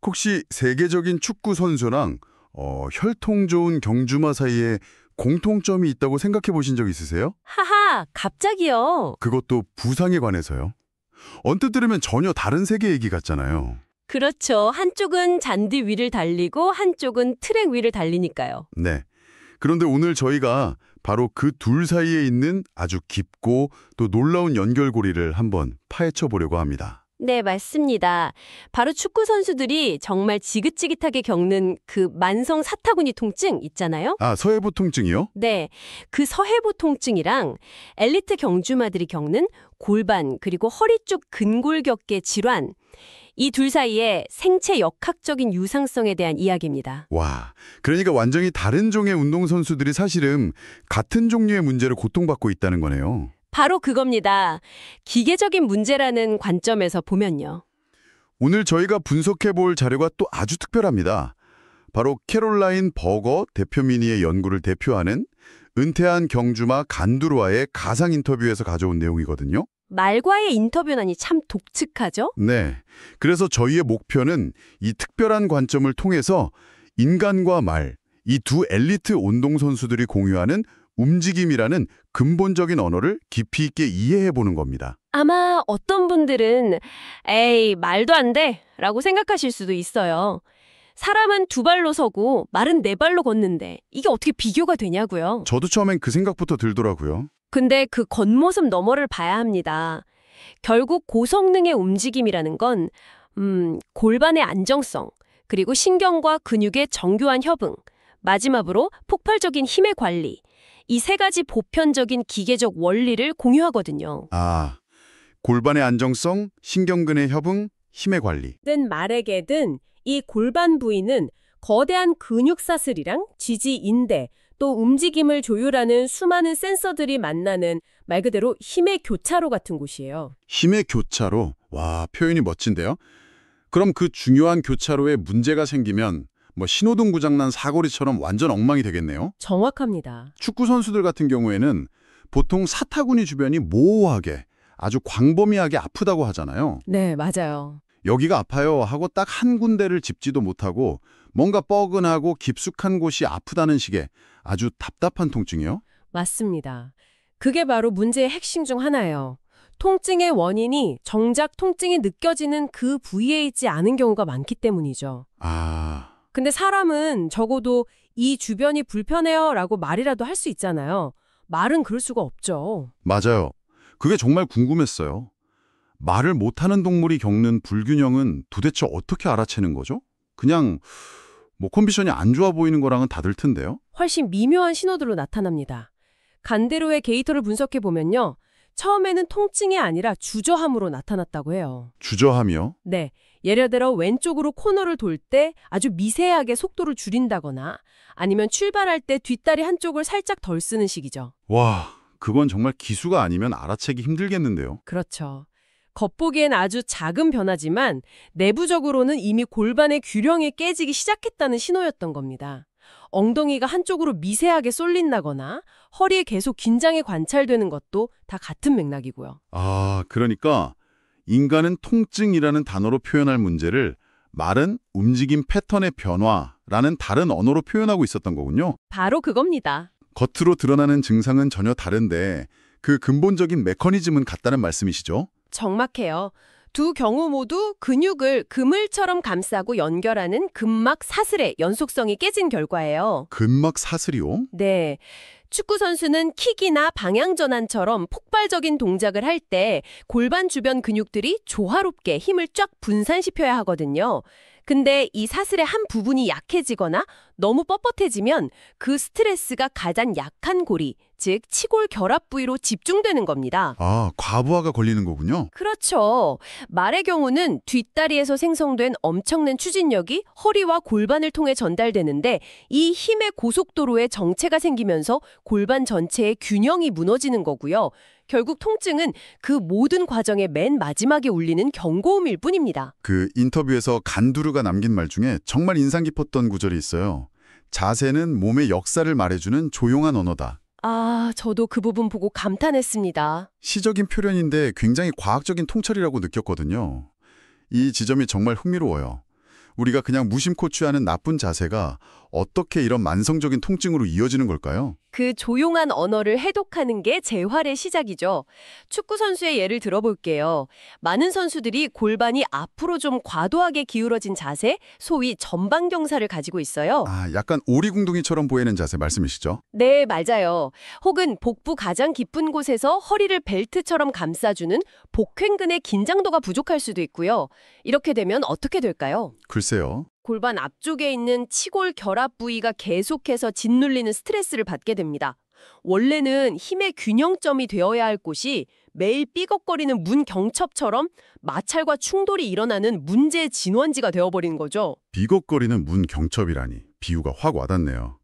혹시 세계적인 축구 선수랑 혈통 좋은 경주마 사이에 공통점이 있다고 생각해 보신 적 있으세요? 하하, 갑자기요. 그것도 부상에 관해서요. 언뜻 들으면 전혀 다른 세계 얘기 같잖아요. 그렇죠. 한쪽은 잔디 위를 달리고 한쪽은 트랙 위를 달리니까요. 네. 그런데 오늘 저희가 바로 그 둘 사이에 있는 아주 깊고 또 놀라운 연결고리를 한번 파헤쳐 보려고 합니다. 네, 맞습니다. 바로 축구 선수들이 정말 지긋지긋하게 겪는 그 만성 사타구니 통증 있잖아요. 아, 서해부 통증이요? 네, 그 서해부 통증이랑 엘리트 경주마들이 겪는 골반 그리고 허리 쪽 근골격계 질환, 이 둘 사이에 생체 역학적인 유상성에 대한 이야기입니다. 와, 그러니까 완전히 다른 종의 운동선수들이 사실은 같은 종류의 문제를 고통받고 있다는 거네요. 바로 그겁니다. 기계적인 문제라는 관점에서 보면요. 오늘 저희가 분석해 볼 자료가 또 아주 특별합니다. 바로 캐롤라인 버거 대표민의의 연구를 대표하는 은퇴한 경주마 간두르와의 가상 인터뷰에서 가져온 내용이거든요. 말과의 인터뷰라니 참 독특하죠? 네. 그래서 저희의 목표는 이 특별한 관점을 통해서 인간과 말, 이 두 엘리트 운동선수들이 공유하는 움직임이라는 근본적인 언어를 깊이 있게 이해해 보는 겁니다. 아마 어떤 분들은 에이, 말도 안 돼! 라고 생각하실 수도 있어요. 사람은 두 발로 서고 말은 네 발로 걷는데 이게 어떻게 비교가 되냐고요. 저도 처음엔 그 생각부터 들더라고요. 근데 그 겉모습 너머를 봐야 합니다. 결국 고성능의 움직임이라는 건 골반의 안정성, 그리고 신경과 근육의 정교한 협응, 마지막으로 폭발적인 힘의 관리, 이 세 가지 보편적인 기계적 원리를 공유하거든요. 아, 골반의 안정성, 신경근의 협응, 힘의 관리. 든 말에게든 이 골반 부위는 거대한 근육 사슬이랑 지지 인대, 또 움직임을 조율하는 수많은 센서들이 만나는 말 그대로 힘의 교차로 같은 곳이에요. 힘의 교차로. 와, 표현이 멋진데요. 그럼 그 중요한 교차로에 문제가 생기면 신호등 고장난 사거리처럼 완전 엉망이 되겠네요. 정확합니다. 축구 선수들 같은 경우에는 보통 사타구니 주변이 모호하게 아주 광범위하게 아프다고 하잖아요. 네, 맞아요. 여기가 아파요 하고 딱 한 군데를 짚지도 못하고 뭔가 뻐근하고 깊숙한 곳이 아프다는 식의 아주 답답한 통증이요. 맞습니다. 그게 바로 문제의 핵심 중 하나예요. 통증의 원인이 정작 통증이 느껴지는 그 부위에 있지 않은 경우가 많기 때문이죠. 아, 근데 사람은 적어도 이 주변이 불편해요 라고 말이라도 할 수 있잖아요. 말은 그럴 수가 없죠. 맞아요. 그게 정말 궁금했어요. 말을 못하는 동물이 겪는 불균형은 도대체 어떻게 알아채는 거죠? 그냥 컨디션이 안 좋아 보이는 거랑은 다를 텐데요. 훨씬 미묘한 신호들로 나타납니다. 간대로의 데이터를 분석해보면요. 처음에는 통증이 아니라 주저함으로 나타났다고 해요. 주저함이요? 네, 예를 들어 왼쪽으로 코너를 돌 때 아주 미세하게 속도를 줄인다거나 아니면 출발할 때 뒷다리 한쪽을 살짝 덜 쓰는 식이죠. 와, 그건 정말 기수가 아니면 알아채기 힘들겠는데요. 그렇죠. 겉보기엔 아주 작은 변화지만 내부적으로는 이미 골반의 균형이 깨지기 시작했다는 신호였던 겁니다. 엉덩이가 한쪽으로 미세하게 쏠린다거나 허리에 계속 긴장이 관찰되는 것도 다 같은 맥락이고요. 아, 그러니까 인간은 통증이라는 단어로 표현할 문제를 말은 움직임 패턴의 변화라는 다른 언어로 표현하고 있었던 거군요. 바로 그겁니다. 겉으로 드러나는 증상은 전혀 다른데 그 근본적인 메커니즘은 같다는 말씀이시죠? 정확해요. 두 경우 모두 근육을 그물처럼 감싸고 연결하는 근막 사슬의 연속성이 깨진 결과예요. 근막 사슬이요? 네. 축구 선수는 킥이나 방향 전환처럼 폭발적인 동작을 할 때 골반 주변 근육들이 조화롭게 힘을 쫙 분산시켜야 하거든요. 근데 이 사슬의 한 부분이 약해지거나 너무 뻣뻣해지면 그 스트레스가 가장 약한 고리, 즉 치골 결합 부위로 집중되는 겁니다. 아, 과부하가 걸리는 거군요. 그렇죠. 말의 경우는 뒷다리에서 생성된 엄청난 추진력이 허리와 골반을 통해 전달되는데 이 힘의 고속도로에 정체가 생기면서 골반 전체의 균형이 무너지는 거고요. 결국 통증은 그 모든 과정의 맨 마지막에 울리는 경고음일 뿐입니다. 그 인터뷰에서 간두르가 남긴 말 중에 정말 인상 깊었던 구절이 있어요. 자세는 몸의 역사를 말해주는 조용한 언어다. 아, 저도 그 부분 보고 감탄했습니다. 시적인 표현인데 굉장히 과학적인 통찰이라고 느꼈거든요. 이 지점이 정말 흥미로워요. 우리가 그냥 무심코 취하는 나쁜 자세가 어떻게 이런 만성적인 통증으로 이어지는 걸까요? 그 조용한 언어를 해독하는 게 재활의 시작이죠. 축구 선수의 예를 들어볼게요. 많은 선수들이 골반이 앞으로 좀 과도하게 기울어진 자세, 소위 전방경사를 가지고 있어요. 아, 약간 오리궁둥이처럼 보이는 자세 말씀이시죠? 네, 맞아요. 혹은 복부 가장 깊은 곳에서 허리를 벨트처럼 감싸주는 복횡근의 긴장도가 부족할 수도 있고요. 이렇게 되면 어떻게 될까요? 글쎄요. 골반 앞쪽에 있는 치골 결합 부위가 계속해서 짓눌리는 스트레스를 받게 됩니다. 원래는 힘의 균형점이 되어야 할 곳이 매일 삐걱거리는 문 경첩처럼 마찰과 충돌이 일어나는 문제의 진원지가 되어버린 거죠. 비걱거리는 문 경첩이라니 비유가 확 와닿네요.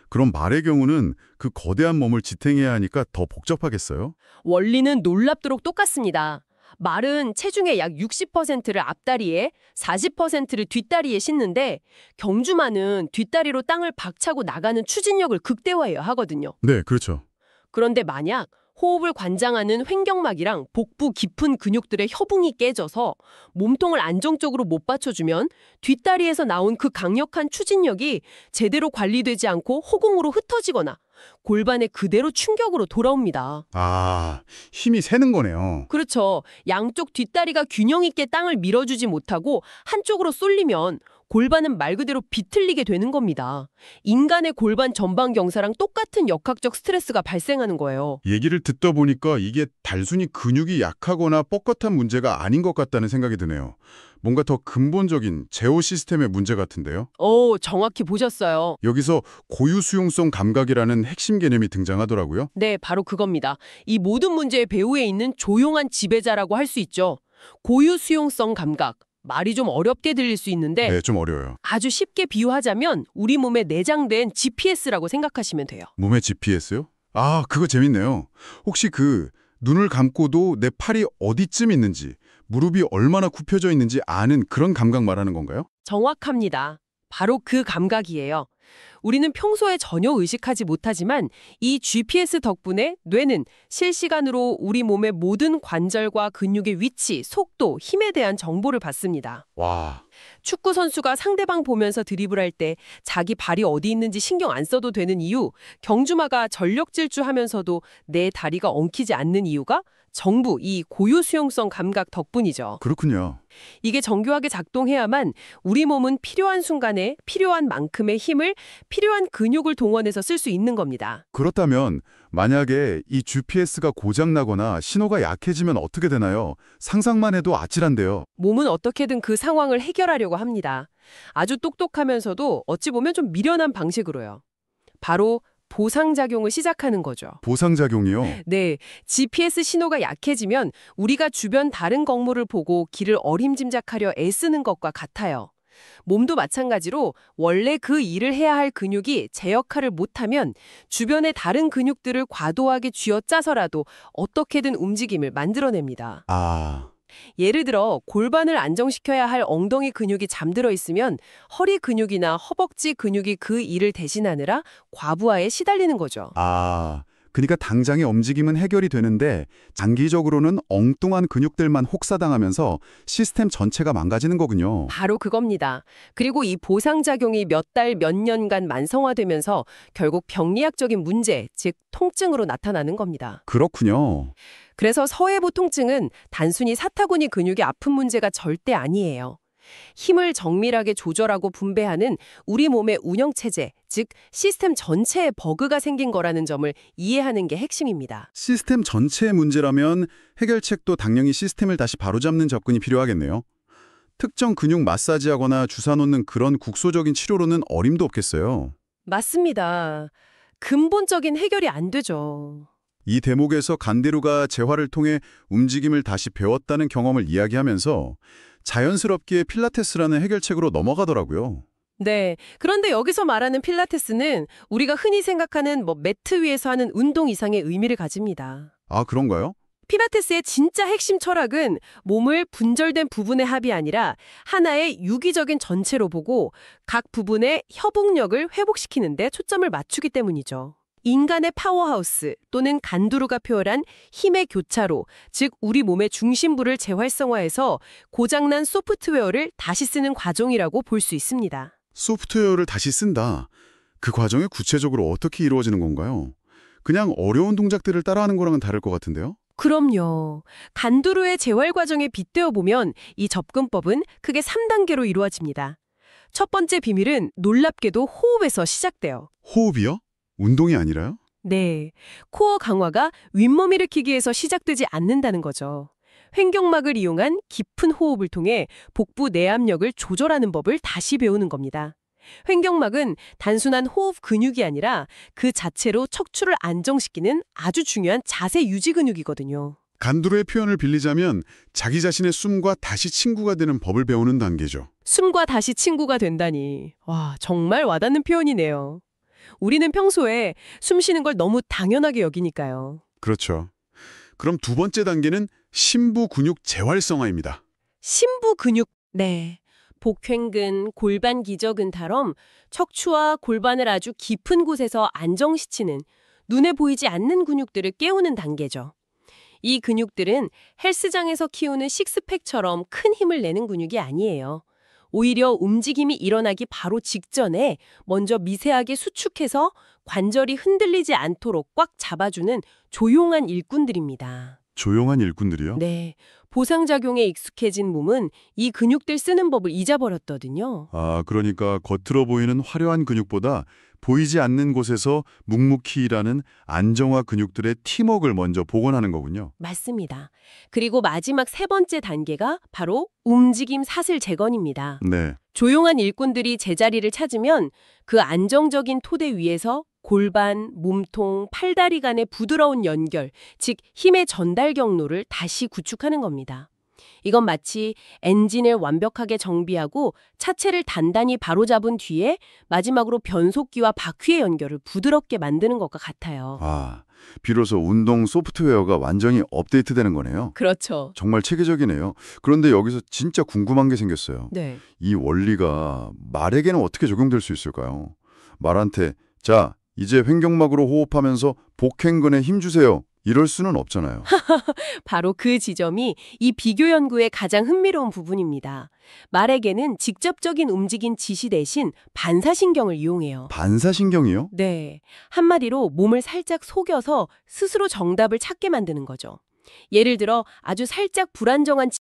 그럼 말의 경우는 그 거대한 몸을 지탱해야 하니까 더 복잡하겠어요? 원리는 놀랍도록 똑같습니다. 말은 체중의 약 60%를 앞다리에 40%를 뒷다리에 싣는데 경주마는 뒷다리로 땅을 박차고 나가는 추진력을 극대화해야 하거든요. 네, 그렇죠. 그런데 만약 호흡을 관장하는 횡격막이랑 복부 깊은 근육들의 협응이 깨져서 몸통을 안정적으로 못 받쳐주면 뒷다리에서 나온 그 강력한 추진력이 제대로 관리되지 않고 허공으로 흩어지거나 골반에 그대로 충격으로 돌아옵니다. 아, 힘이 새는 거네요. 그렇죠. 양쪽 뒷다리가 균형 있게 땅을 밀어주지 못하고 한쪽으로 쏠리면 골반은 말 그대로 비틀리게 되는 겁니다. 인간의 골반 전방 경사랑 똑같은 역학적 스트레스가 발생하는 거예요. 얘기를 듣다 보니까 이게 단순히 근육이 약하거나 뻣뻣한 문제가 아닌 것 같다는 생각이 드네요. 뭔가 더 근본적인 제어 시스템의 문제 같은데요. 정확히 보셨어요. 여기서 고유 수용성 감각이라는 핵심 개념이 등장하더라고요. 네, 바로 그겁니다. 이 모든 문제의 배후에 있는 조용한 지배자라고 할 수 있죠. 고유 수용성 감각. 말이 좀 어렵게 들릴 수 있는데 네, 좀 어려워요. 아주 쉽게 비유하자면 우리 몸에 내장된 GPS라고 생각하시면 돼요. 몸의 GPS요? 아, 그거 재밌네요. 혹시 눈을 감고도 내 팔이 어디쯤 있는지, 무릎이 얼마나 굽혀져 있는지 아는 그런 감각 말하는 건가요? 정확합니다. 바로 그 감각이에요. 우리는 평소에 전혀 의식하지 못하지만 이 GPS 덕분에 뇌는 실시간으로 우리 몸의 모든 관절과 근육의 위치, 속도, 힘에 대한 정보를 받습니다. 와, 축구 선수가 상대방 보면서 드리블할 때 자기 발이 어디 있는지 신경 안 써도 되는 이유, 경주마가 전력 질주하면서도 내 다리가 엉키지 않는 이유가 전부 이 고유 수용성 감각 덕분이죠. 그렇군요. 이게 정교하게 작동해야만 우리 몸은 필요한 순간에 필요한 만큼의 힘을 필요한 근육을 동원해서 쓸 수 있는 겁니다. 그렇다면 만약에 이 GPS가 고장나거나 신호가 약해지면 어떻게 되나요? 상상만 해도 아찔한데요. 몸은 어떻게든 그 상황을 해결하려고 합니다. 아주 똑똑하면서도 어찌 보면 좀 미련한 방식으로요. 바로 보상작용을 시작하는 거죠. 보상작용이요? 네, GPS 신호가 약해지면 우리가 주변 다른 건물을 보고 길을 어림짐작하려 애쓰는 것과 같아요. 몸도 마찬가지로 원래 그 일을 해야 할 근육이 제 역할을 못하면 주변의 다른 근육들을 과도하게 쥐어짜서라도 어떻게든 움직임을 만들어냅니다. 아, 예를 들어 골반을 안정시켜야 할 엉덩이 근육이 잠들어 있으면 허리 근육이나 허벅지 근육이 그 일을 대신하느라 과부하에 시달리는 거죠. 그러니까 당장의 움직임은 해결이 되는데 장기적으로는 엉뚱한 근육들만 혹사당하면서 시스템 전체가 망가지는 거군요. 바로 그겁니다. 그리고 이 보상작용이 몇 달, 몇 년간 만성화되면서 결국 병리학적인 문제, 즉 통증으로 나타나는 겁니다. 그렇군요. 그래서 서해부 통증은 단순히 사타구니 근육의 아픈 문제가 절대 아니에요. 힘을 정밀하게 조절하고 분배하는 우리 몸의 운영체제, 즉 시스템 전체에 버그가 생긴 거라는 점을 이해하는 게 핵심입니다. 시스템 전체의 문제라면 해결책도 당연히 시스템을 다시 바로잡는 접근이 필요하겠네요. 특정 근육 마사지하거나 주사 놓는 그런 국소적인 치료로는 어림도 없겠어요. 맞습니다. 근본적인 해결이 안 되죠. 이 대목에서 간디루가 재활을 통해 움직임을 다시 배웠다는 경험을 이야기하면서 자연스럽게 필라테스라는 해결책으로 넘어가더라고요. 네. 그런데 여기서 말하는 필라테스는 우리가 흔히 생각하는 매트 위에서 하는 운동 이상의 의미를 가집니다. 아, 그런가요? 필라테스의 진짜 핵심 철학은 몸을 분절된 부분의 합이 아니라 하나의 유기적인 전체로 보고 각 부분의 협응력을 회복시키는 데 초점을 맞추기 때문이죠. 인간의 파워하우스 또는 간두루가 표현한 힘의 교차로, 즉 우리 몸의 중심부를 재활성화해서 고장난 소프트웨어를 다시 쓰는 과정이라고 볼 수 있습니다. 소프트웨어를 다시 쓴다. 그 과정이 구체적으로 어떻게 이루어지는 건가요? 그냥 어려운 동작들을 따라하는 거랑은 다를 것 같은데요? 그럼요. 간두루의 재활 과정에 빗대어 보면 이 접근법은 크게 3단계로 이루어집니다. 첫 번째 비밀은 놀랍게도 호흡에서 시작돼요. 호흡이요? 운동이 아니라요? 네, 코어 강화가 윗몸 일으키기 위해서 시작되지 않는다는 거죠. 횡격막을 이용한 깊은 호흡을 통해 복부 내압력을 조절하는 법을 다시 배우는 겁니다. 횡격막은 단순한 호흡 근육이 아니라 그 자체로 척추를 안정시키는 아주 중요한 자세 유지 근육이거든요. 간두루의 표현을 빌리자면 자기 자신의 숨과 다시 친구가 되는 법을 배우는 단계죠. 숨과 다시 친구가 된다니. 와, 정말 와닿는 표현이네요. 우리는 평소에 숨 쉬는 걸 너무 당연하게 여기니까요. 그렇죠. 그럼 두 번째 단계는 심부 근육 재활성화입니다. 심부 근육, 네. 복횡근, 골반 기저근처럼 척추와 골반을 아주 깊은 곳에서 안정시키는 눈에 보이지 않는 근육들을 깨우는 단계죠. 이 근육들은 헬스장에서 키우는 식스팩처럼 큰 힘을 내는 근육이 아니에요. 오히려 움직임이 일어나기 바로 직전에 먼저 미세하게 수축해서 관절이 흔들리지 않도록 꽉 잡아주는 조용한 일꾼들입니다. 조용한 일꾼들이요? 네, 보상작용에 익숙해진 몸은 이 근육들 쓰는 법을 잊어버렸거든요. 아, 그러니까 겉으로 보이는 화려한 근육보다 보이지 않는 곳에서 묵묵히 일하는 안정화 근육들의 팀워크를 먼저 복원하는 거군요. 맞습니다. 그리고 마지막 세 번째 단계가 바로 움직임 사슬 재건입니다. 네. 조용한 일꾼들이 제자리를 찾으면 그 안정적인 토대 위에서 골반, 몸통, 팔다리 간의 부드러운 연결, 즉 힘의 전달 경로를 다시 구축하는 겁니다. 이건 마치 엔진을 완벽하게 정비하고 차체를 단단히 바로잡은 뒤에 마지막으로 변속기와 바퀴의 연결을 부드럽게 만드는 것과 같아요. 아, 비로소 운동 소프트웨어가 완전히 업데이트되는 거네요. 그렇죠. 정말 체계적이네요. 그런데 여기서 진짜 궁금한 게 생겼어요. 네. 이 원리가 말에게는 어떻게 적용될 수 있을까요? 말한테 자, 이제 횡격막으로 호흡하면서 복행근에 힘 주세요. 이럴 수는 없잖아요. 바로 그 지점이 이 비교 연구의 가장 흥미로운 부분입니다. 말에게는 직접적인 움직임 지시 대신 반사신경을 이용해요. 반사신경이요? 네. 한마디로 몸을 살짝 속여서 스스로 정답을 찾게 만드는 거죠. 예를 들어 아주 살짝 불안정한